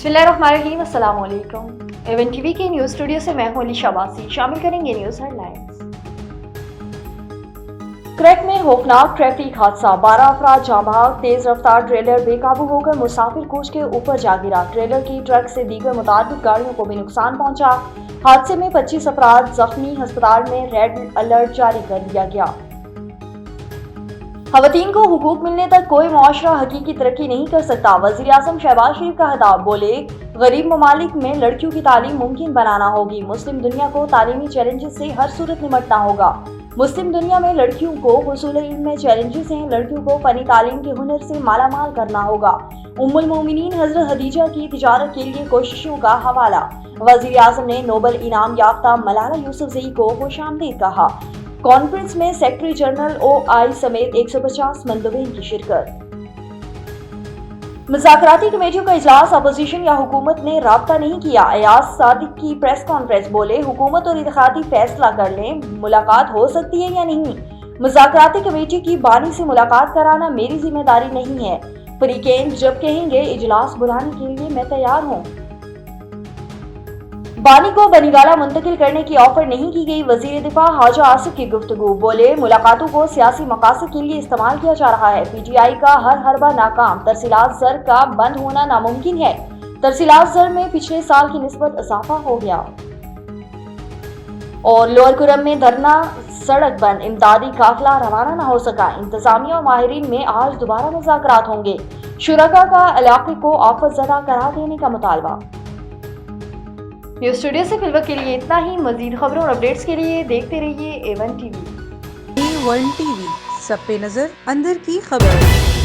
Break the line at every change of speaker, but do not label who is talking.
बिस्मिल्लाहिर्रहमानिर्रहीम, अस्सलाम वालेकुम। एवन टीवी के न्यूज़ स्टूडियो से मैं हूं अलीशा वासी। शामिल करेंगे न्यूज़ हेडलाइंस। क्रैक में खौफनाक ट्रैफिक हादसा, 12 अफराद जाँ बहक। तेज रफ्तार ट्रेलर बेकाबू होकर मुसाफिर कोच के ऊपर जा गिरा। ट्रेलर की ट्रक से दीगर मुताबिक गाड़ियों को भी नुकसान पहुंचा। हादसे में 25 अफराद जख्मी। अस्पताल में रेड अलर्ट जारी कर दिया गया। खवातीन को हुकूक मिलने तक कोई मुआशरा हकीकी तरक्की नहीं कर सकता। वज़ीर आज़म शहबाज शरीफ का खिताब, बोले गरीब ममालिक में लड़कियों की तालीम मुमकिन बनाना होगी। मुस्लिम दुनिया को तालीमी चैलेंजेस से हर सूरत निमटना होगा। मुस्लिम दुनिया में लड़कियों को हुसूल इल्म में चैलेंजेस हैं। लड़कियों को फनी तालीम के हुनर से मालामाल करना होगा। उम्मुल मोमिनीन हजरत खदीजा की तिजारत के लिए कोशिशों का हवाला। वज़ीर आज़म ने नोबल इनाम याफ्ता मलाला यूसुफजई को खुशामदीद कहा। कॉन्फ्रेंस में सेक्रेटरी जनरल OI समेत 150 मंदोबीन की शिरकत। मुज़ाकराती कमेटियों का इजलास, अपोजिशन या हुकूमत ने राब्ता नहीं किया। अयाज सादिक की प्रेस कॉन्फ्रेंस, बोले हुकूमत और इत्तेहादी फैसला कर लें मुलाकात हो सकती है या नहीं। मुज़ाकराती कमेटी की बानी से मुलाकात कराना मेरी जिम्मेदारी नहीं है। फरीकेन जब कहेंगे इजलास बुलाने के लिए मैं तैयार हूँ। बानी को बनीगाला मुंतकिल करने की ऑफर नहीं की गई। वजीर दिफा हाजा आसिफ की गुफ्तगू, बोले मुलाकातों को सियासी मकासद के लिए इस्तेमाल किया जा रहा है। PTI का हर हरबा नाकाम। तरसीलात ज़र का बंद होना नामुमकिन है। तरसीलात ज़र में पिछले साल की निस्बत इजाफा हो गया। और लोअर कुरम में धरना, सड़क बंद, इमदादी काफिला रवाना न हो सका। इंतजामिया और माहिरीन में आज दोबारा मुज़ाकरात होंगे। शुरका का इलाके को आफत ज़दा करार देने का मुतालबा। न्यूज़ स्टूडियो से फिलवक्त के लिए इतना ही। मजीद खबरों और अपडेट्स के लिए देखते रहिए A1 TV।
A1 TV, सब पे नजर, अंदर की खबर।